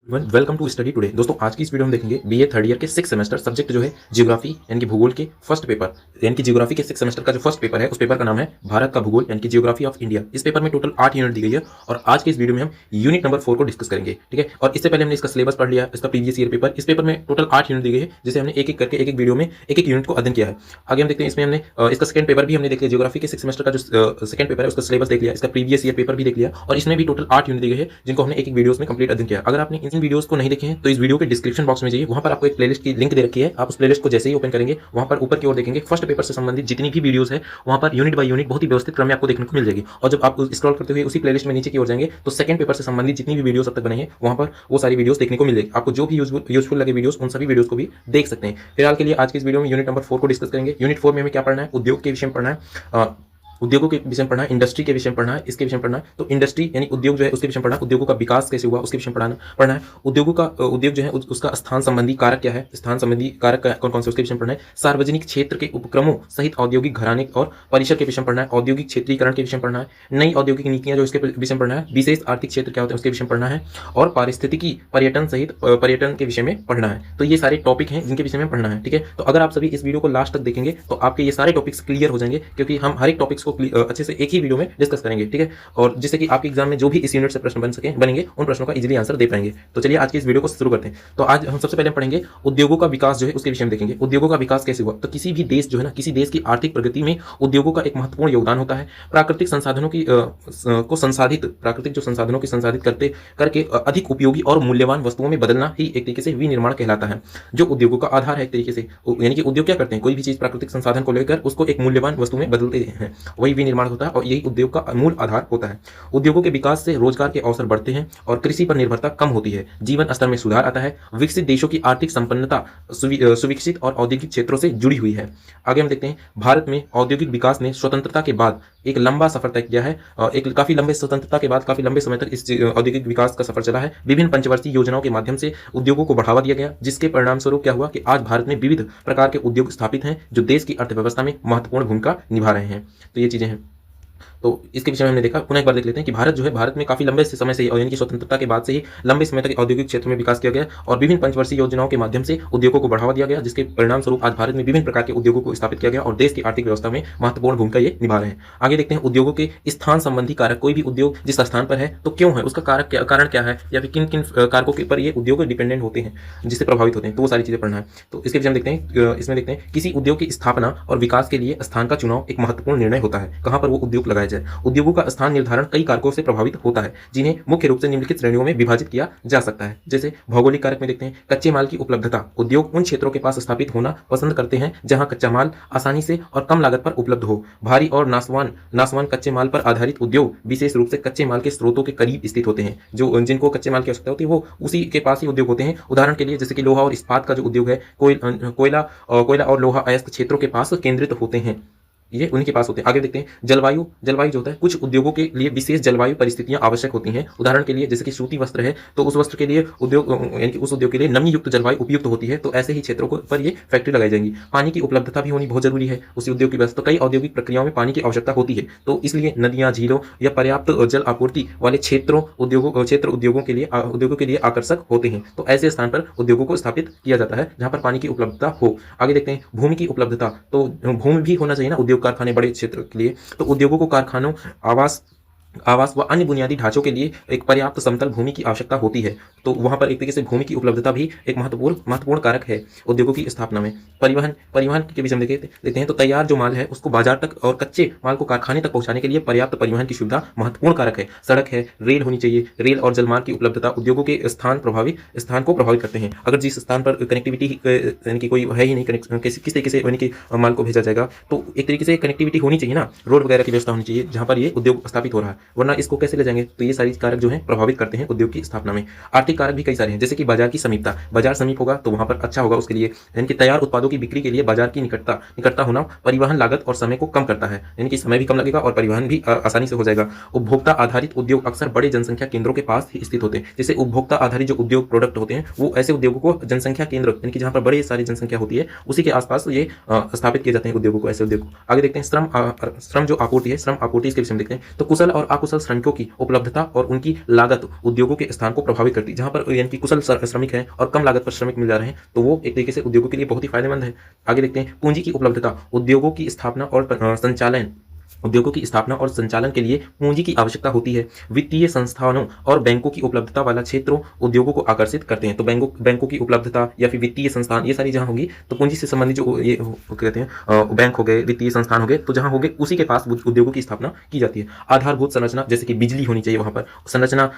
Welcome to study today. दोस्तों आज की इस वीडियो में देखेंगे बीए थर्ड ईयर के 6 सेमेस्टर सब्जेक्ट जो है ज्योग्राफी यानी कि भूगोल के फर्स्ट पेपर यानी कि ज्योग्राफी के 6 सेमेस्टर का जो फर्स्ट पेपर है उस पेपर का नाम है भारत का भूगोल यानी कि ज्योग्राफी ऑफ इंडिया। इस पेपर में टोटल 8 यूनिट दी गई है और आज के इस वीडियो में हम यूनिट नंबर 4 को डिस्कस करेंगे। ठीक है, और इससे पहले हमने इसका सिलेबस पढ़ लिया, इसका प्रीवियस ईयर पेपर। इस पेपर में टोटल 8 यूनिट दी गई है जिसे हमने एक एक करके एक वीडियो में एक यूनिट को अध्ययन किया है। आगे हम देखते हैं, इसमें हमने इसका सेकंड पेपर भी हमने देख लिया, ज्योग्राफी के 6 सेमेस्टर का जो सेकंड पेपर है उसका सिलेबस देख लिया, इसका प्रीवियस ईयर पेपर भी देख लिया और इसमें भी टोटल 8 यूनिट दी गई है जिनको हमने एक वीडियोस में कंप्लीट अध्ययन किया। अगर आपने इन वीडियोस को नहीं देखे हैं तो इस वीडियो के डिस्क्रिप्शन बॉक्स में जाइए, वहां पर आपको एक प्लेलिस्ट की लिंक दे रखी है। आप उस प्लेलिस्ट को जैसे ही ओपन करेंगे वहां पर ऊपर की ओर देखेंगे फर्स्ट पेपर से संबंधित जितनी भी वीडियोस है वहां पर यूनिट बाय यूनिट बहुत ही व्यवस्थित क्रम में आपको देखने को मिल जाएगी। और जब आप स्क्रॉल करते हुए उसी प्लेलिस्ट में नीचे की ओर जाएंगे तो सेकंड पेपर से संबंधित जितनी भी वीडियोस अब तक बने हैं वहां पर वो सारी वीडियोस देखने को मिल जाएगी। आपको जो भी यूजफुल लगे वीडियोस उन सभी वीडियोस को भी देख सकते हैं। फिलहाल के लिए आज की इस वीडियो में यूनिट नंबर 4 को डिस्कस करेंगे। यूनिट 4 में हमें क्या पढ़ना है? उद्योग के विषय में पढ़ना है, उद्योगों के विषय में पढ़ना है, इंडस्ट्री के विषय में पढ़ना है, इसके विषय में पढ़ना है। तो इंडस्ट्री यानी उद्योग जो है उसके विषय में पढ़ना है, उद्योगों का विकास कैसे हुआ उसके विषय में पढ़ना है। उद्योग जो है उसका स्थान संबंधी कारक क्या है, स्थान संबंधी कारक कौन कौन से उसके विषय में पढ़ना है। सार्वजनिक क्षेत्र के उपक्रमों सहित औद्योगिक घराने और परिसर के विषय में पढ़ना है। औद्योगिक क्षेत्रीकरण के विषय में पढ़ना है। नई औद्योगिक नीतियां जो इसके विषय में पढ़ना है। विशेष आर्थिक क्षेत्र क्या होते हैं उसके विषय में पढ़ना है और पारिस्थितिकी पर्यटन सहित पर्यटन के विषय में पढ़ना है। तो ये सारे टॉपिक हैं जिनके विषय में पढ़ना है। ठीक है, तो अगर आप सभी इस वीडियो को लास्ट तक देखेंगे तो आपके ये सारे टॉपिक्स क्लियर हो जाएंगे, क्योंकि हम हर एक टॉपिक्स को अच्छे से एक ही वीडियो में डिस्कस करेंगे। ठीक है, और जिससे कि आपके एग्जाम में जो भी इस यूनिट से प्रश्न बनेंगे उन प्रश्नों का इजीली आंसर दे पाएंगे। तो चलिए आज की इस वीडियो को शुरू करते हैं। तो आज हम सबसे पहले पढ़ेंगे उद्योगों का विकास जो है उसके विषय में देखेंगे। उद्योगों का विकास कैसे हुआ? तो किसी भी देश जो है ना, किसी देश की आर्थिक प्रगति में उद्योगों का एक महत्वपूर्ण योगदान होता है। प्राकृतिक संसाधनों की प्राकृतिक जो संसाधनों की संसाधित करके अधिक उपयोगी और मूल्यवान वस्तुओं में बदलना ही एक तरीके से विनिर्माण कहलाता है, जो उद्योगों का आधार है एक तरीके से। यानी कि उद्योग क्या करते हैं? कोई भी चीज प्राकृतिक संसाधन को लेकर उसको एक मूल्यवान वस्तु में बदलते हैं, वही विनिर्माण होता है और यही उद्योग का मूल आधार होता है। उद्योगों के विकास से रोजगार के अवसर बढ़ते हैं और कृषि पर निर्भरता कम होती है। जीवन स्तर में सुधार आता है। विकसित देशों की आर्थिक संपन्नता सुविकसित और औद्योगिक क्षेत्रों से जुड़ी हुई है। आगे हम देखते हैं, भारत में औद्योगिक विकास ने स्वतंत्रता के बाद एक लंबा सफर तय किया है। एक काफी लंबे स्वतंत्रता के बाद काफी लंबे समय तक इस औद्योगिक विकास का सफर चला है। विभिन्न पंचवर्षीय योजनाओं के माध्यम से उद्योगों को बढ़ावा दिया गया, जिसके परिणाम स्वरूप क्या हुआ कि आज भारत में विविध प्रकार के उद्योग स्थापित हैं जो देश की अर्थव्यवस्था में महत्वपूर्ण भूमिका निभा रहे हैं। तो ये चीजें हैं। तो इसके विषय में हमने देखा, पुनः एक बार देख लेते हैं कि भारत में काफी लंबे समय से यानी कि स्वतंत्रता के बाद से ही लंबे समय तक औद्योगिक क्षेत्र में विकास किया गया और विभिन्न पंचवर्षीय योजनाओं के माध्यम से उद्योगों को बढ़ावा दिया गया, जिसके परिणाम स्वरूप आज भारत में विभिन्न प्रकार के उद्योगों को स्थापित किया गया और देश की आर्थिक व्यवस्था में महत्वपूर्ण भूमिका ये निभा रहे हैं। आगे देखते हैं उद्योगों के स्थान संबंधी कारक। कोई भी उद्योग जिस स्थान पर है तो क्यों है, उसका कारण क्या है, या फिर किन किन कारकों के पर ये उद्योग डिपेंडेंट होते हैं, जिससे प्रभावित होते हैं, तो वो सारी चीजें पढ़ना है। तो इसके विषय में देखते हैं, इसमें देखते हैं किसी उद्योग की स्थापना और विकास के लिए स्थान का चुनाव एक महत्वपूर्ण निर्णय होता है, कहां पर वो उद्योग लगाया जाए। उद्योगों का स्थान निर्धारण कई कारकों से प्रभावित होता है, जिन्हें मुख्य रूप से निम्नलिखित श्रेणियों में विभाजित किया जा सकता है। जैसे भौगोलिक कारक में देखते हैं कच्चे माल की उपलब्धता। उद्योग उन क्षेत्रों के पास स्थापित होना पसंद करते हैं जहां कच्चा माल आसानी से और कम लागत पर उपलब्ध हो। भारी और नासवान कच्चे माल पर आधारित उद्योग विशेष रूप से कच्चे माल के स्रोतों के करीब स्थित होते हैं। जो जिनको कच्चे माल की आवश्यकता होती है वो उसी के पास ही उद्योग होते हैं। उदाहरण के लिए जैसे कि लोहा और इस्पात का जो उद्योग है, कोयला और लोहा अयस्क क्षेत्रों के पास केंद्रित होते हैं, ये उन्हीं के पास होते हैं। आगे देखते हैं जलवायु जो होता है, कुछ उद्योगों के लिए विशेष जलवायु परिस्थितियां आवश्यक होती हैं। उदाहरण के लिए जैसे कि सूती वस्त्र है तो उस वस्त्र के लिए यानी कि उस उद्योग के लिए नमी युक्त जलवायु उपयुक्त होती है, तो ऐसे ही क्षेत्रों पर ये फैक्ट्री लगाई जाएंगी। पानी की उपलब्धता भी होनी बहुत जरूरी है उसी उद्योग की व्यवस्था। तो कई औद्योगिक प्रक्रियाओं में पानी की आवश्यकता होती है, तो इसलिए नदियां, झीलों या पर्याप्त जल आपूर्ति वाले क्षेत्र उद्योगों के लिए आकर्षक होते हैं। तो ऐसे स्थान पर उद्योगों को स्थापित किया जाता है जहां पर पानी की उपलब्धता हो। आगे देखते हैं भूमि की उपलब्धता। तो भूमि भी होना चाहिए ना उद्योग कारखाने बड़े क्षेत्र के लिए। तो उद्योगों को कारखानों, आवास व अन्य बुनियादी ढांचों के लिए एक पर्याप्त समतल भूमि की आवश्यकता होती है। तो वहां पर एक तरीके से भूमि की उपलब्धता भी एक महत्वपूर्ण कारक है उद्योगों की स्थापना में। परिवहन के विषय में देखते हैं तो तैयार जो माल है उसको बाजार तक और कच्चे माल को कारखाने तक पहुंचाने के लिए पर्याप्त परिवहन की सुविधा महत्वपूर्ण कारक है। सड़क है, रेल होनी चाहिए। रेल और जलमार्ग की उपलब्धता उद्योगों के स्थान को प्रभावित करते हैं। अगर जिस स्थान पर कनेक्टिविटी यानी कि कोई है ही नहीं, किस तरीके से यानी कि माल को भेजा जाएगा, तो एक तरीके से कनेक्टिविटी होनी चाहिए ना, रोड वगैरह की व्यवस्था होनी चाहिए जहां पर ये उद्योग स्थापित हो रहा है, वरना इसको कैसे ले जाएंगे। तो ये सारी कारक जो हैं प्रभावित करते हैं उद्योग की स्थापना में। आर्थिक कारक भी कई सारे हैं, जैसे कि बाजार की समीपता। बाजार समीप होगा तो वहां पर अच्छा होगा उसके लिए, यानी कि तैयार उत्पादों की बिक्री के लिए बाजार की निकटता होना परिवहन लागत और समय को कम करता है, यानी कि समय भी कम लगेगा और परिवहन भी आसानी से हो जाएगा। उपभोक्ता आधारित उद्योग अक्सर बड़े जनसंख्या केंद्रों के पास ही स्थित होते हैं। जैसे उपभोक्ता आधारित जो उद्योग प्रोडक्ट होते हैं वो ऐसे उद्योगों को जनसंख्या केंद्र यानी कि जहां पर बड़ी सारी जनसंख्या होती है उसी के आसपास ये स्थापित किए जाते हैं उद्योगों को, ऐसे उद्योग। आगे देखते हैं श्रम जो आपूर्ति है, श्रम आपूर्ति इसके विषय में देखते हैं। तो कुशल और अकुशल श्रमिकों की उपलब्धता और उनकी लागत उद्योगों के स्थान को प्रभावित करती है। जहां पर यानी कि कुशल श्रमिक हैं और कम लागत पर श्रमिक मिल जा रहे हैं, तो वो एक तरीके से उद्योगों के लिए बहुत ही फायदेमंद है। आगे देखते हैं पूंजी की उपलब्धता, उद्योगों की स्थापना और संचालन, उद्योगों की स्थापना और संचालन के लिए पूंजी की आवश्यकता होती है। वित्तीय संस्थानों और बैंकों की उपलब्धता वाला क्षेत्रों उद्योगों को आकर्षित करते हैं। तो बैंकों की उपलब्धता या फिर वित्तीय संस्थान, ये सारी जहां होगी तो पूंजी से संबंधित जो ये कहते हैं बैंक हो गए, वित्तीय संस्थान हो गए, तो जहां हो गए उसी के पास उद्योगों की स्थापना की जाती है। आधारभूत संरचना, जैसे कि बिजली होनी चाहिए वहां पर संरचना,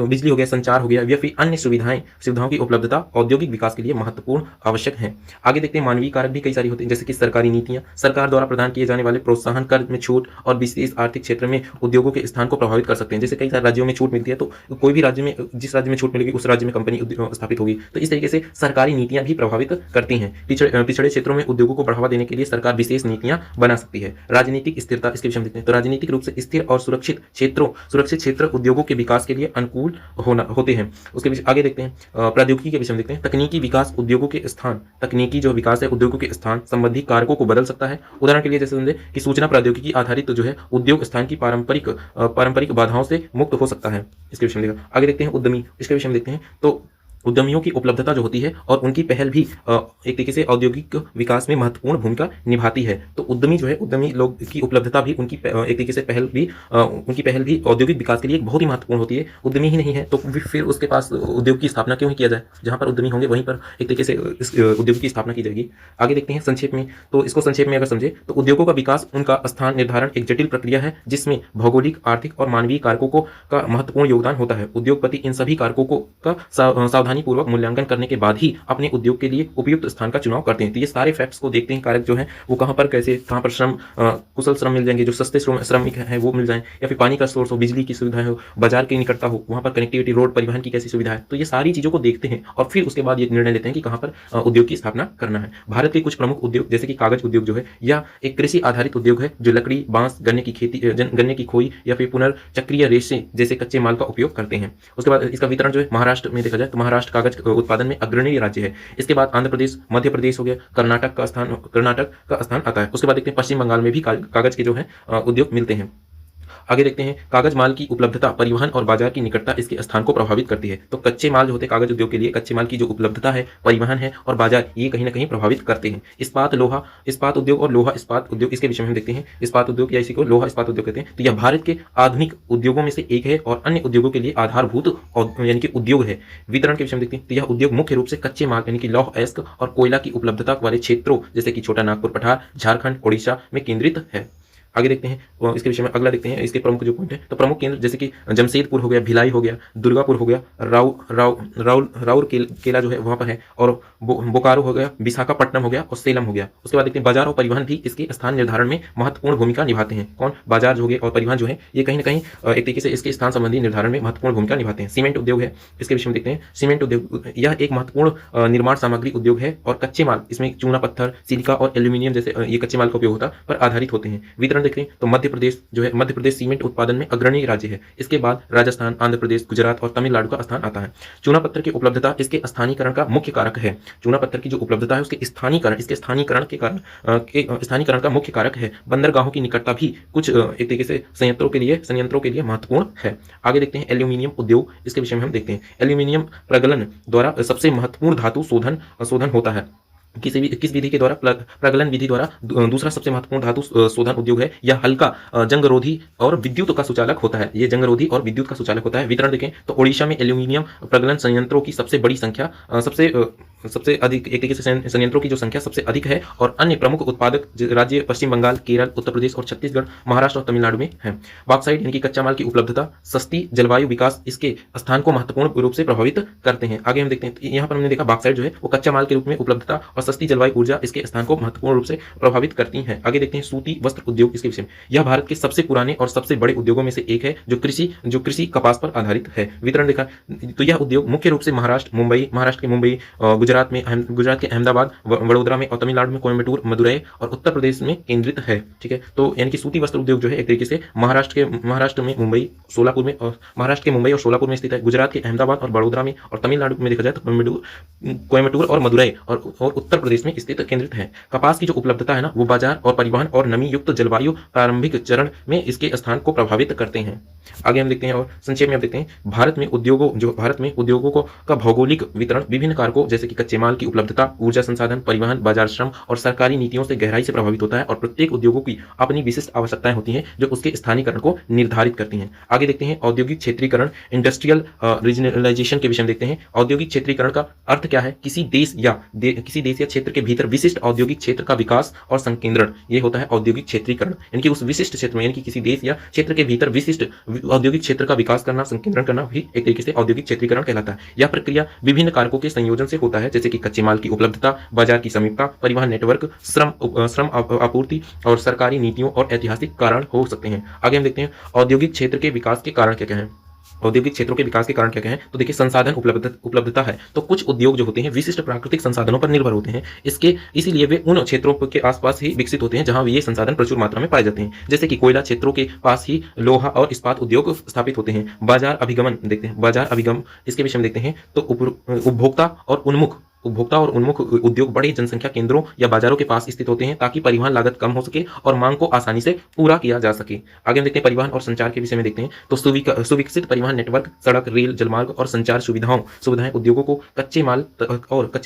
बिजली हो गया, संचार हो गया या फिर अन्य सुविधाओं की उपलब्धता औद्योगिक विकास के लिए महत्वपूर्ण आवश्यक है। आगे देखते हैं मानवीय कारक भी कई सारी होते हैं, जैसे कि सरकारी नीतियां, सरकार द्वारा प्रदान किए जाने वाले प्रोत्साहन, कर में छूट और विशेष आर्थिक क्षेत्र में उद्योगों के स्थान को प्रभावित कर सकते हैं। जैसे कई सारे राज्यों में छूट मिलती है, तो कोई भी राज्य में, जिस राज्य में छूट मिलेगी उस राज्य में कंपनी स्थापित होगी। तो इस तरीके से सरकारी नीतियां भी प्रभावित करती हैं। पिछड़े क्षेत्रों में उद्योगों को बढ़ावा देने के लिए सरकार विशेष नीतियां बना सकती है। राजनीतिक स्थिरता, इसके विषय में देखते हैं। तो राजनीतिक रूप से स्थिर और सुरक्षित क्षेत्र उद्योगों के विकास के लिए अनुकूल होते हैं। उसके विषय आगे देखते हैं। प्रौद्योगिकी के विषय में देखते हैं। तकनीकी विकास उद्योगों के स्थान, तकनीकी जो विकास है उद्योगों के स्थान संबंधी कारकों को बदल सकता है। उदाहरण के लिए जैसे समझे कि सूचना प्रौद्योगिकी आधारित जो है उद्योग स्थान की पारंपरिक बाधाओं से मुक्त हो सकता है। इसके विषय में देखा। आगे देखते हैं उद्यमी, इसके विषय में देखते हैं। तो उद्यमियों की उपलब्धता जो होती है और उनकी पहल भी एक तरीके से औद्योगिक विकास में महत्वपूर्ण भूमिका निभाती है। तो उद्यमी जो है, उद्यमी लोग की उपलब्धता भी उनकी एक तरीके से उनकी पहल भी औद्योगिक विकास के लिए बहुत ही महत्वपूर्ण होती है। उद्यमी ही नहीं है तो फिर उसके पास उद्योग की स्थापना क्यों ही किया जाए। जहां पर उद्यमी होंगे वहीं पर एक तरीके से इस उद्योग की स्थापना की जाएगी। आगे देखते हैं संक्षेप में। तो इसको संक्षेप में अगर समझे तो उद्योगों का विकास, उनका स्थान निर्धारण एक जटिल प्रक्रिया है जिसमें भौगोलिक, आर्थिक और मानवीय कारकों का महत्वपूर्ण योगदान होता है। उद्योगपति इन सभी कारकों का सावधानी पूर्वक मूल्यांकन करने के बाद ही अपने उद्योग के लिए उपयुक्त स्थान का चुनाव करते हैं। तो ये सारे फैक्ट्स को देखते हैं, कारक जो है वो कहां पर कहां पर कुशल श्रम मिल जाएंगे, जो सस्ते श्रमिक हैं वो मिल जाएं, या फिर पानी का सोर्स हो, बिजली की सुविधा हो, बाजार की निकटता हो, वहां पर कनेक्टिविटी, रोड परिवहन की कैसी सुविधा है। तो ये सारी चीजों को देखते हैं और फिर उसके बाद ये निर्णय लेते हैं कि कहां पर उद्योग की स्थापना करना है। भारत के कुछ प्रमुख उद्योग जैसे कि कागज उद्योग जो है, या एक कृषि आधारित उद्योग है जो लकड़ी, बांस, गन्ने की खेती, गन्ने की खोई या फिर पुनर्चक्रीय रेशे जैसे कच्चे माल का उपयोग करते हैं। उसके बाद इसका वितरण जो है महाराष्ट्र में देखा जाए तो महाराष्ट्र कागज उत्पादन में अग्रणी राज्य है। इसके बाद आंध्र प्रदेश, मध्य प्रदेश हो गया, कर्नाटक का स्थान आता है। उसके बाद देखते हैं पश्चिम बंगाल में भी कागज के जो है उद्योग मिलते हैं। आगे देखते हैं कागज माल की उपलब्धता, परिवहन और बाजार की निकटता इसके स्थान को प्रभावित करती है। तो कच्चे माल जो होते हैं कागज उद्योग के लिए, कच्चे माल की जो उपलब्धता है, परिवहन है और बाजार, ये कहीं ना कहीं प्रभावित करते हैं। इस्पात उद्योग और लोहा इस्पात उद्योग, इसके विषय में हम देखते हैं। इस्पात उद्योग या इसी को लोहा इस्पात उद्योग कहते हैं। तो यह भारत के आधुनिक उद्योगों में से एक है और अन्य उद्योगों के लिए आधारभूत यानी कि उद्योग है। वितरण के विषय में देखते हैं तो यह उद्योग मुख्य रूप से कच्चे माल यानी कि लौह अयस्क और कोयला की उपलब्धता वाले क्षेत्रों जैसे कि छोटा नागपुर, पठार, झारखंड, ओडिशा में केंद्रित है। आगे देखते हैं इसके विषय में, अगला देखते हैं इसके प्रमुख जो पॉइंट है। तो प्रमुख केंद्र जैसे कि जमशेदपुर हो गया, भिलाई हो गया, दुर्गापुर हो गया, राउरकेला जो है वहां पर है, और बोकारो हो गया, विशाखापट्टनम हो गया और सेलम हो गया। उसके बाद देखते हैं बाजार और परिवहन भी इसके स्थान निर्धारण में महत्वपूर्ण भूमिका निभाते हैं। कौन? बाजार जो है और परिवहन जो है ये कहीं ना कहीं एक तरीके से इसके स्थान संबंधी निर्धारण में महत्वपूर्ण भूमिका निभाते हैं। सीमेंट उद्योग है, इसके विषय में देखते हैं। सीमेंट उद्योग यह एक महत्वपूर्ण निर्माण सामग्री उद्योग है और कच्चे माल इसमें चूना पत्थर, सिलिका और एल्यूमिनियम जैसे ये कच्चे माल का उपयोग होता पर आधारित होते हैं। वितरण देखें तो मध्य प्रदेश जो है, मध्य प्रदेश सीमेंट उत्पादन में अग्रणी राज्य है। इसके बाद राजस्थान, आंध्र प्रदेश, गुजरात और तमिलनाडु का स्थान आता है। चूना पत्थर की उपलब्धता इसके स्थानीकरण का मुख्य कारक है। चूना पत्थर की जो उपलब्धता है उसके स्थानीकरण का मुख्य कारक है। बंदरगाहों की निकटता भी कुछ एक तरीके से संयंत्रों के लिए महत्वपूर्ण है। आगे देखते हैं एल्यूमिनियम उद्योग, इसके विषय में हम देखते हैं। एल्यूमिनियम प्रगलन द्वारा सबसे महत्वपूर्ण धातु शोधन होता है। किस विधि के द्वारा? प्रगलन विधि द्वारा दूसरा सबसे महत्वपूर्ण धातु शोधन उद्योग है। यह हल्का, जंगरोधी और विद्युत का सुचालक होता है। ये जंगरोधी और विद्युत का सुचालक होता है। वितरण देखें तो ओडिशा में एल्यूमिनियम प्रगलन संयंत्रों की सबसे बड़ी संख्या, सबसे अधिक एक तरीके से संयंत्रों की जो संख्या सबसे अधिक है, और अन्य प्रमुख उत्पादक राज्य पश्चिम बंगाल, केरल, उत्तर प्रदेश और छत्तीसगढ़, महाराष्ट्र और तमिलनाडु में है। बॉक्साइट यानी कि कच्चा माल की उपलब्धता, सस्ती जलवायु विकास इसके स्थान को महत्वपूर्ण रूप से प्रभावित करते हैं। आगे हम देखते हैं यहाँ पर हमने देखा बॉक्साइट जो है वो कच्चा माल के रूप में उपलब्धता और सस्ती जलवायु ऊर्जा इसके स्थान को महत्वपूर्ण रूप से प्रभावित करती हैं। आगे देखते हैं सूती वस्त्र उद्योग, इसके विषय में। यह भारत के सबसे पुराने और सबसे बड़े उद्योगों में से एक है जो कृषि कपास पर आधारित है। वितरण देखा तो यह उद्योग मुख्य रूप से महाराष्ट्र के मुंबई, गुजरात के अहमदाबाद, वडोदरा में और तमिलनाडु में कोयम्बटूर, मदुरई और उत्तर प्रदेश में केंद्रित है। ठीक है, तो यानी कि सूती वस्त्र उद्योग जो है एक तरीके से महाराष्ट्र में मुंबई, सोलापुर में और महाराष्ट्र के मुंबई और सोलापुर में स्थित है। गुजरात के अहमदाबाद और बड़ोदरा में, और तमिलनाडु में देखा जाए तो कोयम्बटूर और मदुरई और उत्तर प्रदेश में स्थित केंद्रित है। कपास की जो उपलब्धता है ना, वो बाजार और परिवहन और नमी युक्त जलवायु प्रारंभिक चरण में इसके स्थान को प्रभावित करते हैं। आगे हम देखते हैं और संक्षेप में हम देखते हैं भारत में उद्योगों को का भौगोलिक वितरण विभिन्न कारकों जैसे कि कच्चे माल की उपलब्धता, ऊर्जा संसाधन, परिवहन, बाजार श्रम और सरकारी नीतियों से गहराई से प्रभावित होता है और प्रत्येक उद्योगों की अपनी विशिष्ट आवश्यकताएं होती हैं जो उसके स्थानीयकरण को निर्धारित करती हैं। आगे देखते हैं औद्योगिक क्षेत्रीकरण, इंडस्ट्रियल रीजनलाइजेशन के विषय में देखते हैं। औद्योगिक क्षेत्रीकरण का अर्थ क्या है? किसी देश या क्षेत्र के भीतर विशिष्ट औद्योगिक क्षेत्र का विकास और संकेंद्रण, ये होता है औद्योगिक क्षेत्रीकरण। यानी कि उस विशिष्ट क्षेत्र में, यानी कि किसी देश या क्षेत्र के भीतर विशिष्ट औद्योगिक क्षेत्र का विकास करना, संकेंद्रण करना भी एक तरीके से औद्योगिक क्षेत्रीकरण कहलाता है। यह प्रक्रिया विभिन्न कारकों के संयोजन से होता है जैसे कि कच्चे माल की उपलब्धता, बाजार की समीपता, परिवहन नेटवर्क, श्रम आपूर्ति और सरकारी नीतियों और ऐतिहासिक कारण हो सकते हैं। आगे हम देखते हैं औद्योगिक क्षेत्र के विकास के कारण क्या क्या हैं। औद्योगिक क्षेत्रों के विकास के कारण क्या क्या है? तो देखिए, संसाधन उपलब्धता है। तो कुछ उद्योग जो होते हैं विशिष्ट प्राकृतिक संसाधनों पर निर्भर होते हैं, इसीलिए वे उन क्षेत्रों के आसपास ही विकसित होते हैं जहां ये संसाधन प्रचुर मात्रा में पाए जाते हैं। जैसे कि कोयला क्षेत्रों के पास ही लोहा और इस्पात उद्योग स्थापित होते हैं। बाजार अभिगमन देखते हैं, बाजार अभिगम इसके विषय में देखते हैं। तो उपभोक्ता और उन्मुख उद्योग बड़े जनसंख्या केंद्रों या बाजारों के पास स्थित होते हैं ताकि परिवहन लागत कम हो सके और मांग को आसानी से पूरा किया जा सके। आगे हम देखते हैं परिवहन और संचार के विषय में देखते हैं। तो सुविकसित परिवहन नेटवर्क, सड़क, रेल, जलमार्ग और संचार सुविधाएं उद्योगों को कच्चे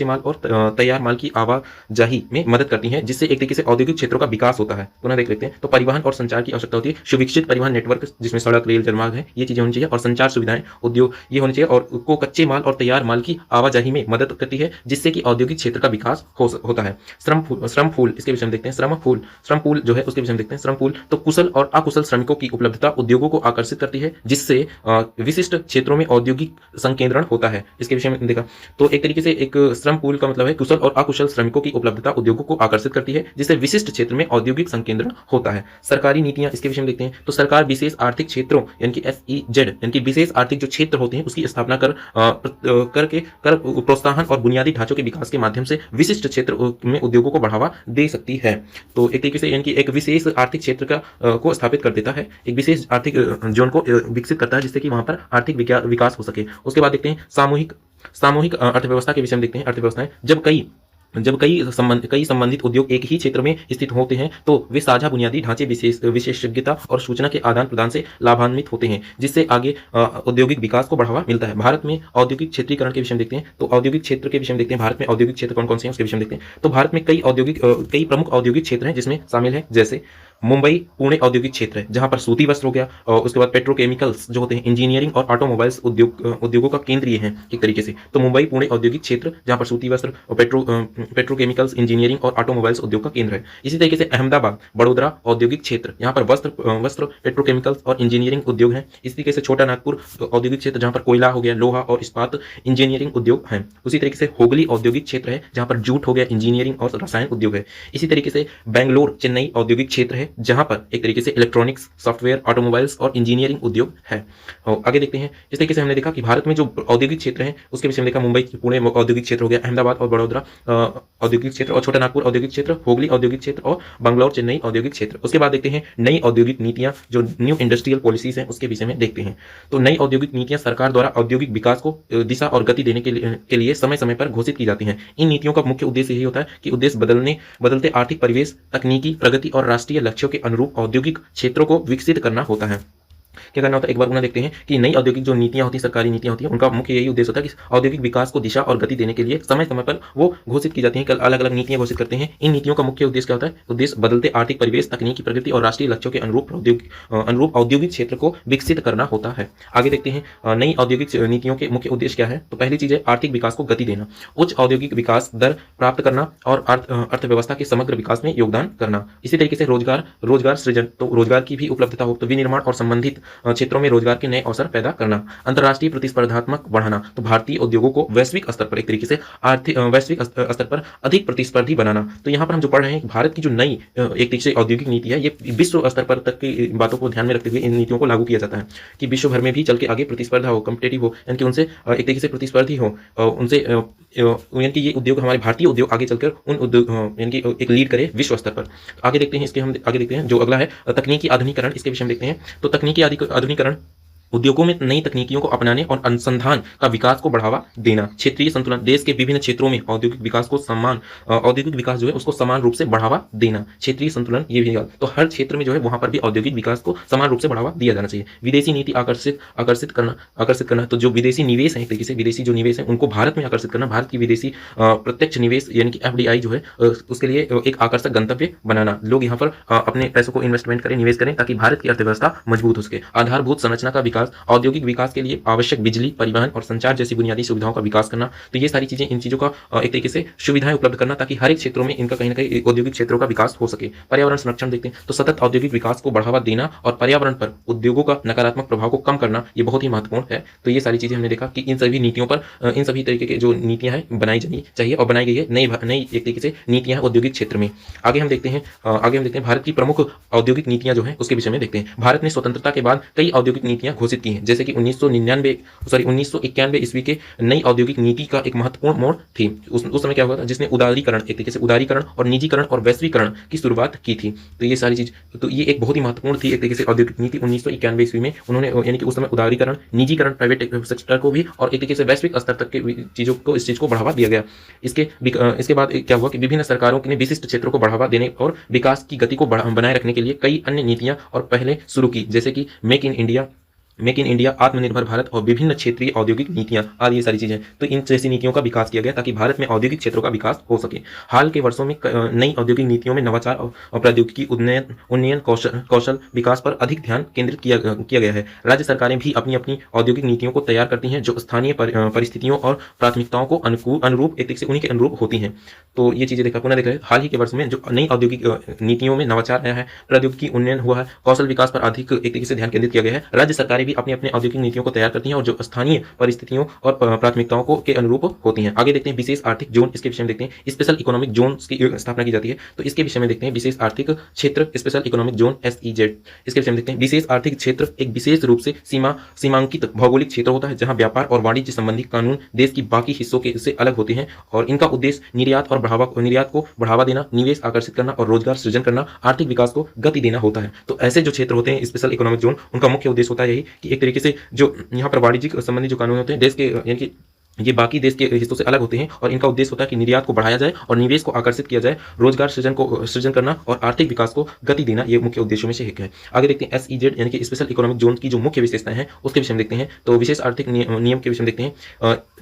माल और तैयार माल की आवाजाही में मदद करती हैं, जिससे एक तरीके से औद्योगिक क्षेत्रों का विकास होता है। पुनः देख लेते हैं। तो परिवहन और संचार की आवश्यकता होती है। सुविकसित परिवहन नेटवर्क जिसमें सड़क, रेल, जलमार्ग है, ये चीजें होनी चाहिए और संचार सुविधाएं उद्योग ये होनी चाहिए और को कच्चे माल और तैयार माल की आवाजाही में मदद करती है, जिससे कि औद्योगिक क्षेत्र का विकास होता है। श्रम पूल इसके विषय में देखते हैं। श्रम पूल जो है उसके विषय में देखते हैं। श्रम पूल तो कुशल और अकुशल श्रमिकों की उपलब्धता उद्योगों को आकर्षित करती है, जिससे विशिष्ट क्षेत्रों में औद्योगिक संकेंद्रण होता है। इसके विषय में देखा तो एक तरीके से एक श्रम पूल का मतलब है कुशल और अकुशल श्रमिकों की उपलब्धता उद्योगों को आकर्षित करती है, जिससे विशिष्ट क्षेत्र में औद्योगिक संकेंद्रण होता है। सरकारी नीतियां इसके विषय में देखते हैं। तो सरकार विशेष आर्थिक क्षेत्रों यानी कि SEZ यानी कि विशेष आर्थिक जो क्षेत्र होते हैं उसकी स्थापना कर प्रोत्साहन और बुनियादी ढांचों के विकास के माध्यम से विशिष्ट क्षेत्र में उद्योगों को बढ़ावा दे सकती है। तो एक तरीके से यानी कि एक विशेष आर्थिक क्षेत्र को स्थापित कर देता है, एक विशेष आर्थिक जोन को विकसित करता है, जिससे कि वहां पर आर्थिक विकास हो सके। उसके बाद देखते हैं सामूहिक अर्थव्यवस्था के विषय में देखते हैं। अर्थव्यवस्थाएं जब कई संबंधित उद्योग एक ही क्षेत्र में स्थित होते हैं तो वे साझा बुनियादी ढांचे, विशेषज्ञता और सूचना के आदान प्रदान से लाभान्वित होते हैं, जिससे आगे औद्योगिक विकास को बढ़ावा मिलता है। भारत में औद्योगिक क्षेत्रीकरण के विषय में देखते हैं। तो औद्योगिक क्षेत्र के विषय में देखते हैं। भारत में औद्योगिक क्षेत्र कौन कौन से हैं उसके विषय में देखते हैं। तो भारत में कई प्रमुख औद्योगिक क्षेत्र हैं जिसमें शामिल है, जैसे मुंबई पुणे औद्योगिक क्षेत्र है जहां पर सूती वस्त्र हो गया, और उसके बाद पेट्रोकेमिकल्स जो होते हैं, इंजीनियरिंग और ऑटोमोबाइल्स उद्योगों का केंद्र ये हैं एक तरीके से। तो मुंबई पुणे औद्योगिक क्षेत्र जहां पर सूती वस्त्र और पेट्रोकेमिकल्स, इंजीनियरिंग और ऑटोमोबाइल्स उद्योग का केंद्र है। इसी तरीके से अहमदाबाद बड़ोदरा औद्योगिक क्षेत्र, यहाँ पर वस्त्र पेट्रोकेमिकल्स और इंजीनियरिंग उद्योग हैं। इसी तरीके से छोटा नागपुर औद्योगिक क्षेत्र जहां पर कोयला हो गया, लोहा और इस्पात इंजीनियरिंग उद्योग हैं। उसी तरीके से हुगली औद्योगिक क्षेत्र है जहां पर जूट हो गया, इंजीनियरिंग और रसायन उद्योग है। इसी तरीके से बेंगलोर चेन्नई औद्योगिक क्षेत्र है जहां पर एक तरीके से इलेक्ट्रॉनिक्स, सॉफ्टवेयर, ऑटोमोबाइल्स और इंजीनियरिंग उद्योग है। और आगे देखते हैं। इस तरीके से हमने देखा कि भारत में जो औद्योगिक क्षेत्र हैं उसके विषय में देखा। मुंबई पुणे औद्योगिक क्षेत्र हो गया, अहमदाबाद और बड़ोदरा औद्योगिक क्षेत्र और छोटा नागपुर औद्योगिक क्षेत्र, हुगली औद्योगिक क्षेत्र और बंगलौर चेन्नई औद्योगिक क्षेत्र। उसके बाद देखते हैं नई औद्योगिक नीतियां, जो न्यू इंडस्ट्रियल पॉलिसीज हैं उसके विषय में देखते हैं। तो नई औद्योगिक नीतियां सरकार द्वारा औद्योगिक विकास को दिशा और गति देने के लिए समय समय पर घोषित की जाती हैं। इन नीतियों का मुख्य उद्देश्य यही होता है कि बदलते आर्थिक परिवेश, तकनीकी प्रगति और राष्ट्रीय लक्ष्यों के अनुरूप औद्योगिक क्षेत्रों को विकसित करना होता है। क्या करना होता है, एक बार पुनः देखते हैं कि नई औद्योगिक जो नीतियां होती हैं, सरकारी नीतियां होती हैं, उनका मुख्य यही उद्देश्य होता है कि औद्योगिक विकास को दिशा और गति देने के लिए समय समय पर वो घोषित की जाती हैं। अलग अलग नीतियां घोषित करते हैं। इन नीतियों का मुख्य उद्देश्य क्या होता है? उद्देश्य बदलते आर्थिक परिवेश, तकनीकी प्रगति और राष्ट्रीय लक्ष्यों के अनुरूप औद्योगिक क्षेत्र को विकसित करना होता है। आगे देखते हैं नई औद्योगिक नीतियों के मुख्य उद्देश्य क्या है। तो पहली चीज है आर्थिक विकास को गति देना, उच्च औद्योगिक विकास दर प्राप्त करना और अर्थव्यवस्था के समग्र विकास में योगदान करना। इसी तरीके से रोजगार सृजन, तो रोजगार की भी उपलब्धता हो, तो विनिर्माण और संबंधित क्षेत्रों में रोजगार के नए अवसर पैदा करना। अंतर्राष्ट्रीय प्रतिस्पर्धात्मक बढ़ाना, तो भारतीय उद्योगों को वैश्विक स्तर पर एक तरीके से वैश्विक स्तर पर अधिक प्रतिस्पर्धी बनाना। तो यहाँ पर हम जो पढ़ रहे हैं भारत की जो नई एक तरीके से औद्योगिक नीति है, ये विश्व स्तर पर तक की बातों को ध्यान में रखते हुए इन नीतियों को लागू किया जाता है कि विश्व भर में भी चल के आगे प्रतिस्पर्धा हो, कम्पिटेटिव हो, यानी कि उनसे एक तरीके से प्रतिस्पर्धी हो, उनसे यानी कि ये उद्योग, हमारे भारतीय उद्योग आगे चलकर उन उद्योग यानी कि एक लीड करे विश्व स्तर पर। आगे देखते हैं जो अगला है तकनीकी आधुनिकीकरण, इसके विषय में देखते हैं। तो तकनीकी आधुनिकीकरण उद्योगों में नई तकनीकियों को अपनाने और अनुसंधान का विकास को बढ़ावा देना। क्षेत्रीय संतुलन, देश के विभिन्न क्षेत्रों में औद्योगिक विकास को औद्योगिक विकास जो है उसको समान रूप से बढ़ावा देना। क्षेत्रीय संतुलन ये भी याद, तो हर क्षेत्र में जो है वहां पर भी औद्योगिक विकास को समान रूप से बढ़ावा दिया जाना चाहिए। विदेशी नीति आकर्षित करना, तो जो विदेशी निवेश है, एक तरीके से विदेशी जो निवेश है उनको भारत में आकर्षित करना। भारत की विदेशी प्रत्यक्ष निवेश यानी कि FDI जो है उसके लिए एक आकर्षक गंतव्य बनाना। लोग यहाँ पर अपने पैसों को इन्वेस्टमेंट करें, निवेश करें, ताकि भारत की अर्थव्यवस्था मजबूत हो सके। आधारभूत संरचना का विकास, औद्योगिक विकास के लिए आवश्यक बिजली, परिवहन और संचार जैसी बुनियादी सुविधाओं का विकास करना। तो ये सारी चीजें, इन चीजों का एक तरीके से सुविधाएं उपलब्ध करना, ताकि हर एक क्षेत्रों में इनका कहीं ना कहीं औद्योगिक क्षेत्रों का विकास हो सके। पर्यावरण संरक्षण देखते हैं, तो सतत औद्योगिक विकास को बढ़ावा देना और पर्यावरण पर उद्योगों का नकारात्मक प्रभाव को कम करना, ये बहुत ही महत्वपूर्ण है। तो ये सारी चीजें हमने देखा कि इन सभी नीतियों पर, इन सभी तरीके के जो नीतियां हैं बनाई जानी चाहिए और बनाई गई है नई एक तरीके से नीतियां औद्योगिक क्षेत्र में। आगे हम देखते हैं भारत की प्रमुख औद्योगिक नीतियां जो हैं उसके विषय में देखते हैं। भारत ने स्वतंत्रता के बाद कई औद्योगिक नीतियां घोषित की हैं, जैसे कि 1991 ईस्वी के नई औद्योगिक नीति का एक महत्वपूर्ण मोड़ थी। उस समय क्या हुआ था, जिसने उदारीकरण, एक तरीके से उदारीकरण और निजीकरण और वैश्वीकरण की शुरुआत की थी। तो ये सारी चीज, तो ये एक बहुत ही महत्वपूर्ण थी एक तरीके से औद्योगिक नीति 1991 ईस्वी में उन्होंने, यानी कि उस समय उदारीकरण, निजीकरण, प्राइवेट सेक्टर को भी और एक तरीके से वैश्विक स्तर तक के चीजों को, इस चीज को बढ़ावा दिया गया। इसके बाद क्या हुआ कि विभिन्न सरकारों ने विशिष्ट क्षेत्रों को बढ़ावा देने और विकास की गति को बनाए रखने के लिए कई अन्य नीतियां और पहले शुरू की, जैसे कि मेक इन इंडिया, आत्मनिर्भर भारत और विभिन्न क्षेत्रीय औद्योगिक नीतियां आदि, ये सारी चीजें। तो इन जैसी नीतियों का विकास किया गया ताकि भारत में औद्योगिक क्षेत्रों का विकास हो सके। हाल के वर्षों में नई औद्योगिक नीतियों में नवाचार और प्रौद्योगिकी उन्नयन कौशल विकास पर अधिक ध्यान केंद्रित किया गया है। राज्य सरकारें भी अपनी अपनी औद्योगिक नीतियों को तैयार करती हैं जो स्थानीय परिस्थितियों और प्राथमिकताओं को अनुरूप, एक तरीके से उन्हीं के अनुरूप होती हैं। तो ये चीजें पुनः देखा है, हाल ही के वर्ष में जो नई औद्योगिक नीतियों में नवाचार आया है, प्रौद्योगिकी उन्नयन हुआ है, कौशल विकास पर अधिक एक तरीके से ध्यान केंद्रित किया गया है। राज्य सरकारें भी अपनी अपनी औद्योगिक नीतियों को तैयार करती हैं और जो स्थानीय परिस्थितियों और प्राथमिकताओं को के अनुरूप होती हैं। आगे देखते हैं विशेष आर्थिक जोन, इसके विषय में देखते हैं। स्पेशल इकोनॉमिक जोन की स्थापना की जाती है, तो इसके विषय में देखते हैं। विशेष आर्थिक क्षेत्र, स्पेशल इकोनॉमिक जोन, SEZ, इसके विषय में देखते हैं। विशेष आर्थिक क्षेत्र एक विशेष रूप से सीमांकित भौगोलिक क्षेत्र होता है जहां व्यापार और वाणिज्य संबंधी कानून देश की बाकी हिस्सों से अलग होते हैं और इनका उद्देश्य निर्यात को बढ़ावा देना, निवेश आकर्षित करना और रोजगार सृजन करना, आर्थिक विकास को गति देना होता है। तो ऐसे जो क्षेत्र होते हैं स्पेशल इकोनॉमिक जोन, उनका मुख्य उद्देश्य होता है यही कि एक तरीके से जो यहाँ पर वाणिज्यिक संबंधी जो कानून होते हैं देश के, यानी कि ये बाकी देश के हिस्सों से अलग होते हैं और इनका उद्देश्य होता है कि निर्यात को बढ़ाया जाए और निवेश को आकर्षित किया जाए, रोजगार सृजन करना और आर्थिक विकास को गति देना, ये मुख्य उद्देश्यों में से एक है। आगे देखते हैं SEZ यानी कि स्पेशल इकोनॉमिक जोन की जो मुख्य विशेषताएं हैं उसके विषय में देखते हैं। तो विशेष आर्थिक नियम के विषय में देखते हैं।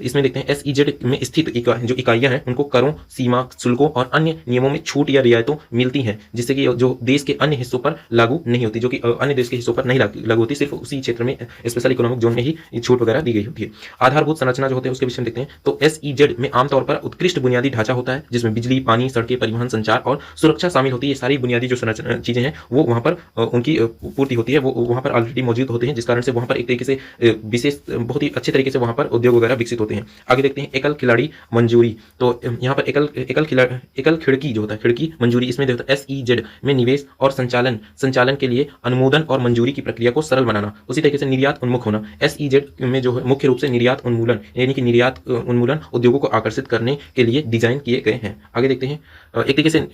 इसमें देखते हैं SEZ में स्थित जो इकाइयां हैं उनको करों, सीमा शुल्कों और अन्य नियमों में छूट या रियायतों मिलती हैं, जिससे कि जो देश के अन्य हिस्सों पर लागू नहीं होती, जो कि अन्य देश के हिस्सों पर नहीं लागू होती, सिर्फ उसी क्षेत्र में स्पेशल इकोनॉमिक जोन में ही छूट वगैरह दी गई होती है। आधारभूत संरचना जो होते हैं उसके विषय में देखते हैं। तो SEZ में आमतौर पर उत्कृष्ट बुनियादी ढांचा होता है जिसमें बिजली, पानी, सड़कें, परिवहन, संचार और सुरक्षा शामिल होती है। ये सारी बुनियादी जो चीजें हैं वो वहां पर उनकी पूर्ति होती है, वो वहां पर ऑलरेडी मौजूद होते हैं, जिस कारण से वहां पर एक तरीके से विशेष बहुत ही अच्छे तरीके से वहां पर उद्योग वगैरह विकसित होते हैं। आगे देखते हैं एकल खिलाड़ी मंजूरी। तो यहाँ पर एकल खिड़की जो होता है, खिड़की मंजूरी, इसमें देखते हैं SEZ में निवेश और संचालन के लिए अनुमोदन और मंजूरी की प्रक्रिया को सरल बनाना। उसी तरीके से निर्यात उन्मुख होना। SEZ में जो है मुख्य रूप से निर्यात उन्मूलन, यानी कि निर्यात उन्मूलन उद्योगों को आकर्षित करने के लिए डिजाइन किए गए हैं। आगे देखते हैं एक तरीके से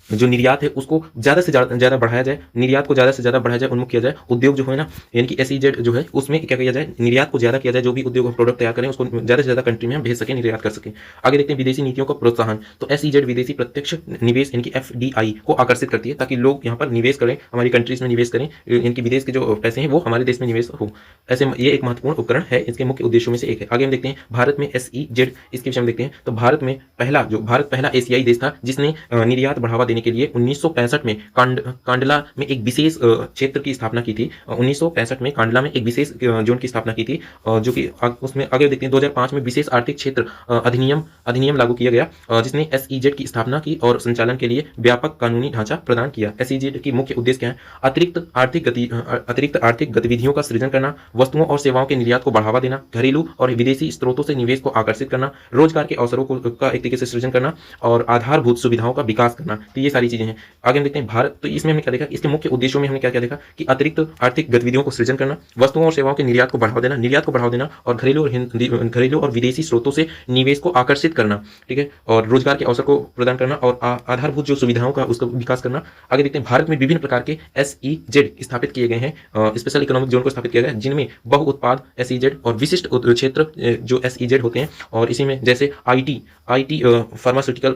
जो निर्यात है उसको ज़्यादा से ज़्यादा बढ़ाया जाए, निर्यात को ज़्यादा से ज़्यादा बढ़ाया जाए, उन्मुख किया जाए। उद्योग जो है ना, यानी कि SEZ जो है उसमें क्या किया जाए, निर्यात को ज़्यादा किया जाए, जो भी उद्योग प्रोडक्ट तैयार करें उसको ज़्यादा से ज़्यादा कंट्री में हम भेज सकें, निर्यात कर सकें। आगे देखते हैं विदेशी नीतियों का प्रोत्साहन। तो SEZ विदेशी प्रत्यक्ष निवेश यानी कि FDI को आकर्षित करती है ताकि लोग यहाँ पर निवेश करें, हमारी कंट्रीज में निवेश करें, इनकी विदेश के जो पैसे हैं वो हमारे देश में निवेश हो। ऐसे ये एक महत्वपूर्ण उपकरण है, इसके मुख्य उद्देश्यों में से एक है। आगे हम देखते हैं भारत में SEZ, इसके विषय में देखते हैं। तो भारत पहला एशियाई देश था जिसने निर्यात बढ़ावा देने के लिए 1965 में कांडला में एक विशेष क्षेत्र की स्थापना की थी। 1965 में कांडला में एक विशेष जोन की स्थापना की थी, जो कि उसमें आगे देखते हैं 2005 में विशेष आर्थिक क्षेत्र अधिनियम लागू किया गया, जिसने SEZ की स्थापना की और संचालन के लिए व्यापक कानूनी ढांचा प्रदान किया। SEZ की मुख्य उद्देश्य क्या है? अतिरिक्त आर्थिक गतिविधियों का सृजन करना, वस्तुओं और सेवाओं के निर्यात को बढ़ावा देना, घरेलू और विदेशी स्रोतों से निवेश को आकर्षित करना, रोजगार के अवसरों का एक तरीके से सृजन करना और आधारभूत सुविधाओं का विकास करना। तो ये सारी चीजें हैं। आगे हम देखते हैं भारत, तो इसमें हमने क्या देखा, इसके मुख्य उद्देश्यों में हमने क्या क्या देखा कि अतिरिक्त आर्थिक गतिविधियों को सृजन करना, वस्तुओं और सेवाओं के निर्यात को बढ़ावा देना और घरेलू और विदेशी स्रोतों से निवेश को आकर्षित करना, ठीक है, और रोजगार के अवसर को प्रदान करना और आधारभूत जो सुविधाओं का उसका विकास करना। आगे देखते हैं भारत में विभिन्न प्रकार के SEZ स्थापित किए गए हैं, स्पेशल इकोनॉमिक जोन को स्थापित किया गया है, जिनमें बहुउत्पाद SEZ और विशिष्ट क्षेत्र जो SEZ होते हैं, और इसी में जैसे IT फार्मास्यूटिकल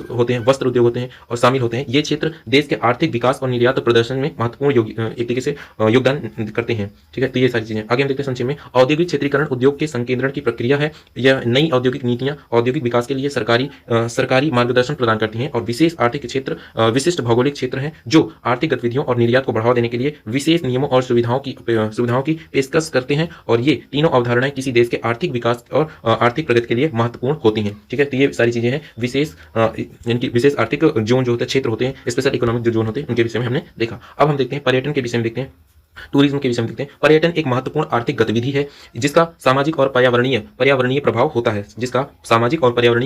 होते हैं, वस्त्र उद्योग होते हैं और शामिल होते हैं। ये क्षेत्र देश के आर्थिक विकास और निर्यात प्रदर्शन में महत्वपूर्ण एक तरीके से योगदान करते हैं, ठीक है। तो ये सारी चीजें आगे हम देखते हैं संक्षेप में। औद्योगिक क्षेत्रीकरण उद्योग के संकेंद्रण की प्रक्रिया है। यह नई औद्योगिक नीतियां औद्योगिक विकास के लिए सरकारी मार्गदर्शन प्रदान करती हैं और विशेष आर्थिक क्षेत्र विशिष्ट भौगोलिक क्षेत्र हैं जो आर्थिक गतिविधियों और निर्यात को बढ़ावा देने के लिए विशेष नियमों और सुविधाओं की पेशकश करते हैं, और ये तीनों अवधारणाएं किसी देश के आर्थिक विकास और आर्थिक प्रगति के लिए महत्वपूर्ण होती हैं, ठीक है। तो ये सारी चीजें हैं विशेष आर्थिक जोन जो होते हैं, क्षेत्र होते हैं, स्पेशल इकोनॉमिक जो जोन होते हैं, उनके विषय में हमने देखा। अब हम देखते हैं पर्यटन के विषय में, देखते हैं टूरिज्म के विषय में देखते हैं। पर्यटन एक महत्वपूर्ण आर्थिक गतिविधि है जिसका सामाजिक और पर्यावरणीय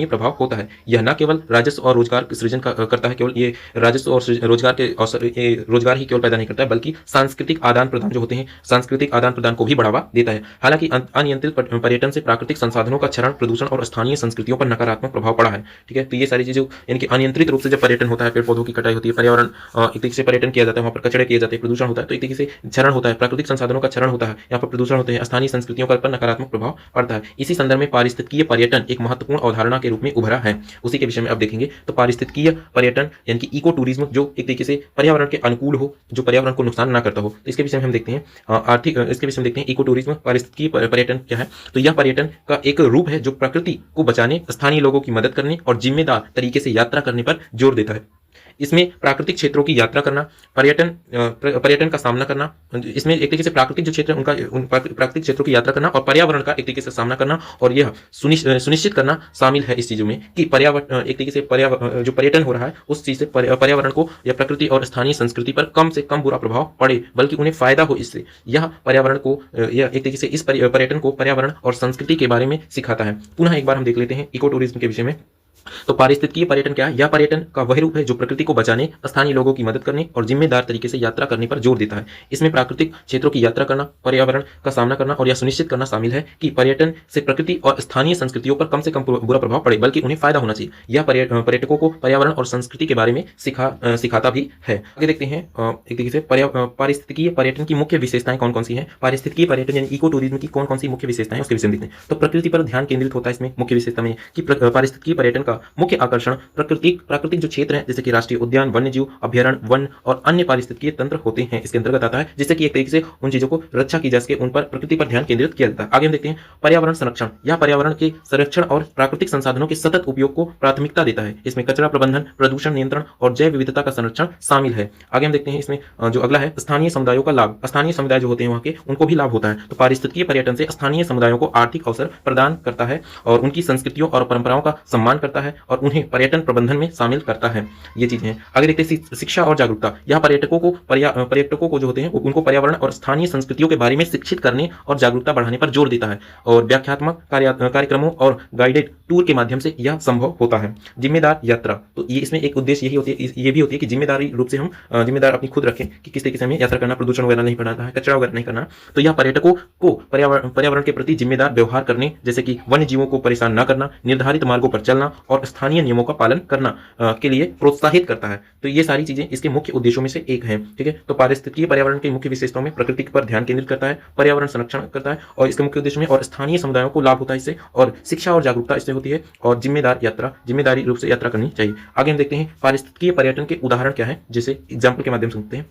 प्रभाव होता है। यह न केवल राजस्व और रोजगार सृजन करता है, केवल ये राजस्व और रोजगार के अवसर, रोजगार ही केवल पैदा नहीं करता है, बल्कि सांस्कृतिक आदान प्रदान जो होते हैं, सांस्कृतिक आदान प्रदान को भी बढ़ावा देता है। हालांकि अनियंत्रित पर्यटन से प्राकृतिक संसाधनों का क्षरण, प्रदूषण और स्थानीय संस्कृतियों पर नकारात्मक प्रभाव पड़ा है, ठीक है। तो ये सारी चीजें इनके अनियंत्रित रूप से जब पर्यटन होता है, पेड़ पौधों की कटाई होती है, पर्यावरण एक तरीके से पर्यटन किया जाता है, वहां पर कचरे किए जाते हैं, प्रदूषण होता है, तो एक तरीके से क्षरण होता है, प्राकृतिक संसाधनों का क्षरण होता है, यहाँ पर प्रदूषण होते हैं, स्थानीय संस्कृतियों पर नकारात्मक प्रभाव पड़ता है। इसी संदर्भ में पारिस्थितिकीय पर्यटन एक महत्वपूर्ण अवधारणा के रूप में उभरा है, उसी के विषय में अब देखेंगे। तो पारिस्थितिकीय पर्यटन यानी कि इको टूरिज्म, जो एक तरीके से पर्यावरण के अनुकूल हो, जो पर्यावरण को नुकसान ना करता हो, तो इसके विषय में हम देखते हैं इसके विषय में देखते हैं इको टूरिज्म, पारिस्थितिकीय पर्यटन क्या है। तो यह पर्यटन का एक रूप है जो प्रकृति को बचाने, स्थानीय लोगों की मदद करने और जिम्मेदार तरीके से यात्रा करने पर जोर देता है। इसमें प्राकृतिक क्षेत्रों की यात्रा करना, पर्यटन का सामना करना, इसमें एक तरीके से प्राकृतिक जो क्षेत्र है उन प्राकृतिक क्षेत्रों की यात्रा करना और पर्यावरण का एक तरीके से सामना करना, और यह सुनिश्चित करना शामिल है इस चीजों में कि पर्यावरण एक तरीके से जो पर्यटन हो रहा है उस चीज से पर्यावरण को या प्रकृति और स्थानीय संस्कृति पर कम से कम बुरा प्रभाव पड़े, बल्कि उन्हें फायदा हो इससे। यह पर्यावरण को या एक तरीके से इस पर्यटन को पर्यावरण और संस्कृति के बारे में सिखाता है। पुनः एक बार हम देख लेते हैं इको टूरिज्म के विषय में। तो पारिस्थितिकीय पर्यटन क्या है? यह पर्यटन का वह रूप है जो प्रकृति को बचाने, स्थानीय लोगों की मदद करने और जिम्मेदार तरीके से यात्रा करने पर जोर देता है। इसमें प्राकृतिक क्षेत्रों की यात्रा करना, पर्यावरण का सामना करना और यह सुनिश्चित करना शामिल है कि पर्यटन से प्रकृति और स्थानीय संस्कृतियों पर कम से कम बुरा प्रभाव पड़े, बल्कि उन्हें फायदा होना चाहिए। यह पर्यटकों को पर्यावरण और संस्कृति के बारे में सिखाता भी है। आगे देखते हैं एक तरीके से पारिस्थितिकीय पर्यटन की मुख्य विशेषताएं कौन कौन सी हैं। पारिस्थितिकीय पर्यटन यानी इको टूरिज्म की कौन कौन सी मुख्य विशेषताएं उसके विषय में देखते हैं। तो प्रकृति पर ध्यान केंद्रित होता है इसमें मुख्य विशेषता में कि पारिस्थितिकीय पर्यटन का मुख्य आकर्षण प्राकृतिक जो क्षेत्र है, जैसे कि राष्ट्रीय उद्यान, वन्यजीव अभ्यारण्य, वन और अन्य पारिस्थितिकीय तंत्र होते हैं, इसके अंतर्गत आता है, जिससे कि एक तरीके से उन चीजों को रक्षा की जा सके, उन पर प्रकृति पर ध्यान केंद्रित किया जाता है। आगे हम देखते हैं पर्यावरण संरक्षण। यह पर्यावरण के संरक्षण और प्राकृतिक संसाधनों के सतत उपयोग को प्राथमिकता देता है। इसमें कचरा प्रबंधन, प्रदूषण नियंत्रण और जैव विविधता का संरक्षण शामिल है। आगे हम देखते हैं इसमें जो अगला है स्थानीय समुदायों का लाभ। स्थानीय समुदाय जो होते हैं वहां के, उनको भी लाभ होता है। तो पारिस्थितिकीय पर्यटन से स्थानीय समुदायों को आर्थिक अवसर प्रदान करता है और उनकी संस्कृतियों और परंपराओं का सम्मान करता है और उन्हें पर्यटन प्रबंधन में शामिल करता है। ये चीजें हैं। आगे देखते हैं शिक्षा और जागरूकता। यह पर्यटकों को जो होते हैं उनको पर्यावरण और स्थानीय संस्कृतियों के बारे में शिक्षित करने और जागरूकता बढ़ाने पर जोर देता है और व्याख्यात्मक कार्यक्रमों और गाइडेड टूर के माध्यम से यह संभव होता है। जिम्मेदार यात्रा, तो ये इसमें एक उद्देश्य यही होती है, ये भी होती है कि जिम्मेदारी रूप से हम जिम्मेदार अपनी खुद रखें कि किस तरीके से हमें यात्रा करना, प्रदूषण वगैरह नहीं फैलाना है, कचरा वगैरह नहीं करना। तो यह पर्यटकों को पर्यावरण के प्रति जिम्मेदार व्यवहार करने, जैसे कि वन्य जीवों को परेशान न करना, निर्धारित मार्गों पर चलना और स्थानीय नियमों का पालन करना के लिए प्रोत्साहित करता है। तो ये सारी चीजें इसके मुख्य उद्देश्यों में से एक है। ठीक है, तो पारिस्थितिकीय पर्यावरण की मुख्य विशेषताओं में प्रकृति पर ध्यान केंद्रित करता है, पर्यावरण संरक्षण करता है और इसके मुख्य उद्देश्य में, और स्थानीय समुदायों को लाभ होता है इससे, और शिक्षा और जागरूकता इससे होती है, और जिम्मेदारी रूप से यात्रा करनी चाहिए। आगे हम देखते हैं पारिस्थितिकीय पर्यटन के उदाहरण क्या है, जैसे एग्जाम्पल के माध्यम से सुनते हैं।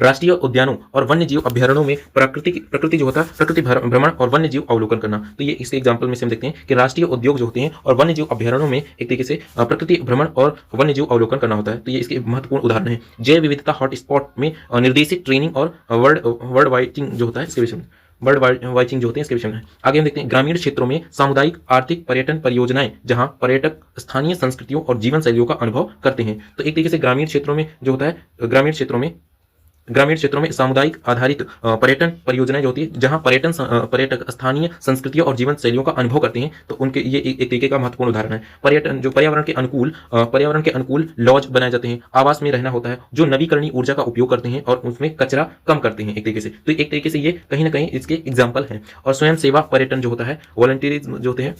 राष्ट्रीय उद्यानों और वन्य जीव अभ्यारण्यों में प्रकृति जो होता है, प्रकृति भ्रमण और वन्य जीव अवलोकन करना। तो ये इसके एग्जांपल में से हम देखते हैं कि राष्ट्रीय उद्योग जो होते हैं और वन्य जीव अभ्यारण्यों में एक तरीके से प्रकृति भ्रमण और वन्य जीव अवलोकन करना होता है। तो ये इसके महत्वपूर्ण उदाहरण है। जैव विविधता हॉटस्पॉट में निर्देशित ट्रेनिंग और वर्ड वाइटिंग जो होता है इसके विषय में, बर्ड वाचिंग जो होते हैं इसके विषय में। आगे हम देखते हैं ग्रामीण क्षेत्रों में सामुदायिक आर्थिक पर्यटन परियोजनाएं, जहां पर्यटक स्थानीय संस्कृतियों और जीवन शैलियों का अनुभव करते हैं। तो एक तरीके से ग्रामीण क्षेत्रों में जो होता है, ग्रामीण क्षेत्रों में ग्रामीण क्षेत्रों में सामुदायिक आधारित पर्यटन परियोजनाएं जो होती है, जहां पर्यटक स्थानीय संस्कृतियों और जीवन शैलियों का अनुभव करते हैं, तो उनके ये एक तरीके का महत्वपूर्ण उदाहरण है। पर्यटन जो पर्यावरण के अनुकूल लॉज बनाए जाते हैं, आवास में रहना होता है, जो नवीकरणीय ऊर्जा का उपयोग करते हैं और उसमें कचरा कम करते हैं एक तरीके से। तो एक तरीके से ये कहीं ना कहीं इसके एग्जाम्पल हैं। और स्वयं सेवा पर्यटन जो होता है, वॉलंटियरिज्म जो होते हैं,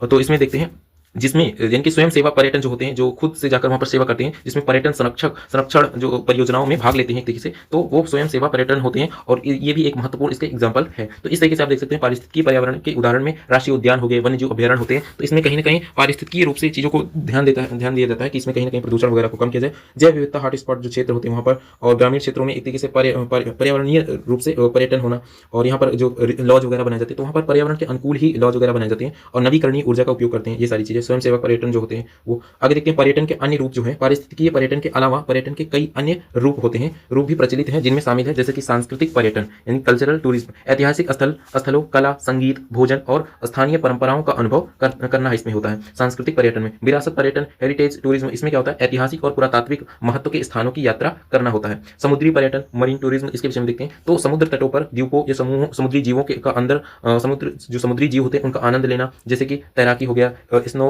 तो इसमें देखते हैं जिसमें यानी कि स्वयं सेवा पर्यटन जो होते हैं, जो खुद से जाकर वहां पर सेवा करते हैं, जिसमें पर्यटन संरक्षण जो परियोजनाओं में भाग लेते हैं एक तरीके से, तो वो स्वयं सेवा पर्यटन होते हैं। और ये भी एक महत्वपूर्ण इसके एग्जाम्पल है। तो इस तरीके से आप देख सकते हैं पारिस्थितिकी पर्यावरण के उदाहरण में राष्ट्रीय उद्यान हो गए, वन्य जीव अभ्यारण्य होते हैं। तो इसमें कहीं ना कहीं पारिस्थितिकीय रूप से चीजों को ध्यान दिया जाता है कि इसमें कहीं ना कहीं प्रदूषण वगैरह को कम किया जाए। जैव विविधता हॉटस्पॉट जो क्षेत्र होते हैं वहां पर, और ग्रामीण क्षेत्रों में एक तरीके से पर्यावरणीय रूप से पर्यटन होना, और यहाँ पर जो लॉज वगैरह बनाए जाते हैं, तो वहाँ पर पर्यावरण के अनुकूल ही लॉज वगैरह बनाए जाते हैं और नवीकरणीय ऊर्जा का उपयोग करते हैं। ये सारी चीजें स्वयं सेवा पर्यटन जो होते हैं वो। आगे देखते हैं पर्यटन के अन्य रूप जो है। पारिस्थितिकीय पर्यटन के अलावा पर्यटन के कई अन्य रूप होते हैं, रूप भी प्रचलित हैं, जिनमें शामिल है जैसे कि सांस्कृतिक पर्यटन यानी कल्चरल टूरिज्म, ऐतिहासिक स्थलों, कला, संगीत, भोजन और स्थानीय परंपराओं का अनुभव करना इसमें होता है। सांस्कृतिक पर्यटन में विरासत पर्यटन, हेरिटेज टूरिज्म, इसमें क्या होता है, ऐतिहासिक और पुरातात्विक महत्व के स्थानों की यात्रा करना होता है। समुद्री पर्यटन, मरीन टूरिज्म, इसके विषय में देखते हैं तो समुद्र तटों पर द्वीपों या समूह समुद्री जीवों के का अंदर समुद्री जीव होते हैं उनका आनंद लेना, जैसे कि तैराकी हो गया,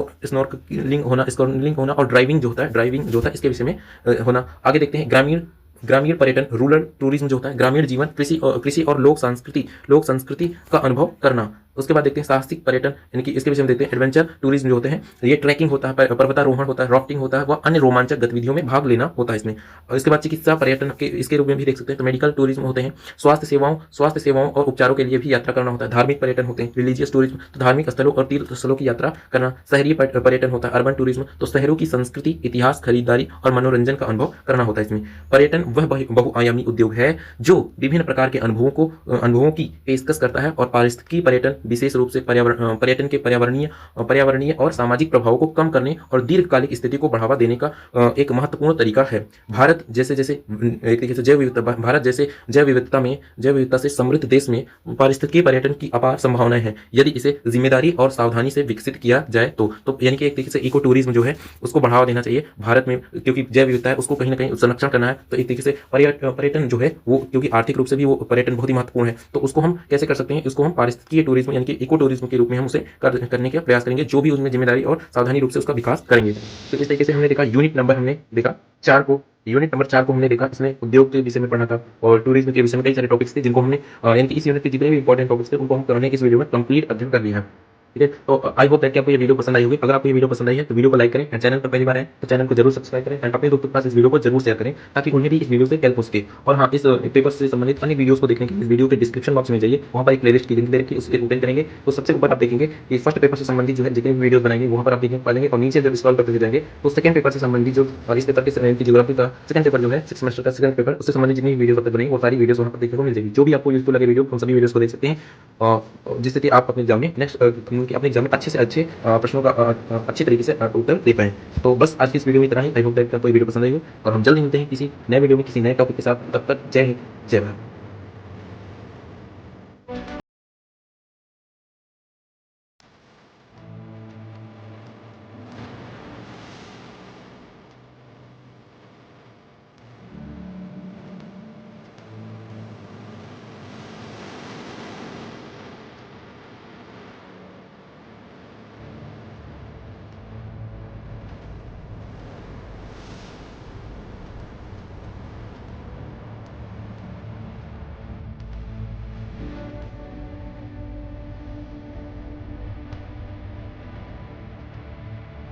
स्नॉर्कलिंग होना और ड्राइविंग जो होता है इसके विषय में होना। आगे देखते हैं ग्रामीण पर्यटन, रूरल टूरिज्म जो होता है, ग्रामीण जीवन, कृषि और लोक संस्कृति का अनुभव करना। उसके बाद देखते हैं साहसिक पर्यटन, यानी कि इसके विषय में देखते हैं एडवेंचर टूरिज्म जो होते हैं, ये ट्रैकिंग होता है, पर्वतारोहण होता है, राफ्टिंग होता है, वह अन्य रोमांचक गतिविधियों में भाग लेना होता है इसमें। और इसके बाद चिकित्सा पर्यटन के इसके रूप में भी देख सकते हैं, तो मेडिकल टूरिज्म होते हैं, स्वास्थ्य सेवाओं और उपचारों के लिए भी यात्रा करना होता है। धार्मिक पर्यटन होते हैं, रिलीजियस टूरिज्म, तो धार्मिक स्थलों और तीर्थ स्थलों की यात्रा करना। शहरी पर्यटन होता है, अर्बन टूरिज्म, तो शहरों की संस्कृति, इतिहास, खरीदारी और मनोरंजन का अनुभव करना होता है इसमें। पर्यटन वह बहुआयामी उद्योग है जो विभिन्न प्रकार के अनुभवों की पेशकश करता है, और पारिस्थितिकी पर्यटन विशेष रूप से पर्यटन के पर्यावरणीय और सामाजिक प्रभावों को कम करने और दीर्घकालिक स्थिति को बढ़ावा देने का एक महत्वपूर्ण तरीका है। भारत जैसे एक तरीके से जैव विविधता से समृद्ध देश में पारिस्थितिकी पर्यटन की अपार संभावनाएं हैं, यदि इसे जिम्मेदारी और सावधानी से विकसित किया जाए तो यानी कि एक तरीके से इको टूरिज्म जो है उसको बढ़ावा देना चाहिए भारत में, क्योंकि जैव विविधता है उसको कहीं ना कहीं संरक्षण करना है। तो एक तरीके से पर्यटन जो है वो, क्योंकि आर्थिक रूप से भी वो पर्यटन बहुत ही महत्वपूर्ण है, तो उसको हम कैसे कर सकते हैं, इसको हम पारिस्थितिकीय टूरिज्म यानी कि इको टूरिज्म के रूप में हम उसे करने का प्रयास करेंगे, जो भी उसमें जिम्मेदारी और सावधानी रूप से उसका विकास करेंगे। तो इस तरीके से हमने देखा यूनिट नंबर 4 को हमने देखा, इसमें उद्योग के विषय में पढ़ना था और टूरिज्म के विषय में कई सारे टॉपिक्स थे जिनको हमने यानी कि इस यूनिट के जितने भी इंपॉर्टेंट टॉपिक्स थे उनको हम करने की इस वीडियो में कंप्लीट अध्ययन कर लिया है। ठीक है, तो आई होप दैट कि आपको ये वीडियो पसंद आई होगी। अगर आपको ये वीडियो पसंद आई है तो वीडियो को लाइक करें, एंड चैनल पर पहली बार है तो चैनल को जरूर सब्सक्राइब करें, एंड अपने दोस्तों के पास इस वीडियो को जरूर शेयर करें ताकि उन्हें भी इस वीडियो से हेल्प हो सके। और हाँ, इस पेपर से संबंधित अन्य वीडियोस को देखने के लिए इस वीडियो के डिस्क्रिप्शन बॉक्स में जाइए, वहाँ पर एक प्लेलिस्ट की लिंक दे रखी है, उसके ओपन करेंगे तो सबसे ऊपर आप देखेंगे कि फर्स्ट पेपर से संबंधित जो है जितने भी वीडियोस बनाएंगे वहाँ पर आप देखने पाएंगे, और नीचे जब स्क्रॉल करते जाएंगे तो सेकंड पेपर से संबंधित जो इस पेपर के ज्योग्राफी का सेकंड पेपर जो है 6 सेमेस्टर का सेकंड पेपर, उससे संबंधित जितनी वीडियोस बनेंगी वो सारी वीडियोस वहाँ पर देखने को मिल जाएगी। जो भी आपको यूजफुल लगे वीडियो, उन सभी वीडियोस को देख सकते हैं, जिससे कि आप अपने एग्जाम में अपने एग्जाम में अच्छे से अच्छे प्रश्नों का अच्छी तरीके से उत्तर दे पाएं। तो बस आज की इस वीडियो में इतना ही। आई होप दैट आपको ये वीडियो पसंद आई हो, और हम जल्द मिलते हैं किसी नए वीडियो में किसी नए टॉपिक के साथ। तब तक जय हिंद, जय भारत।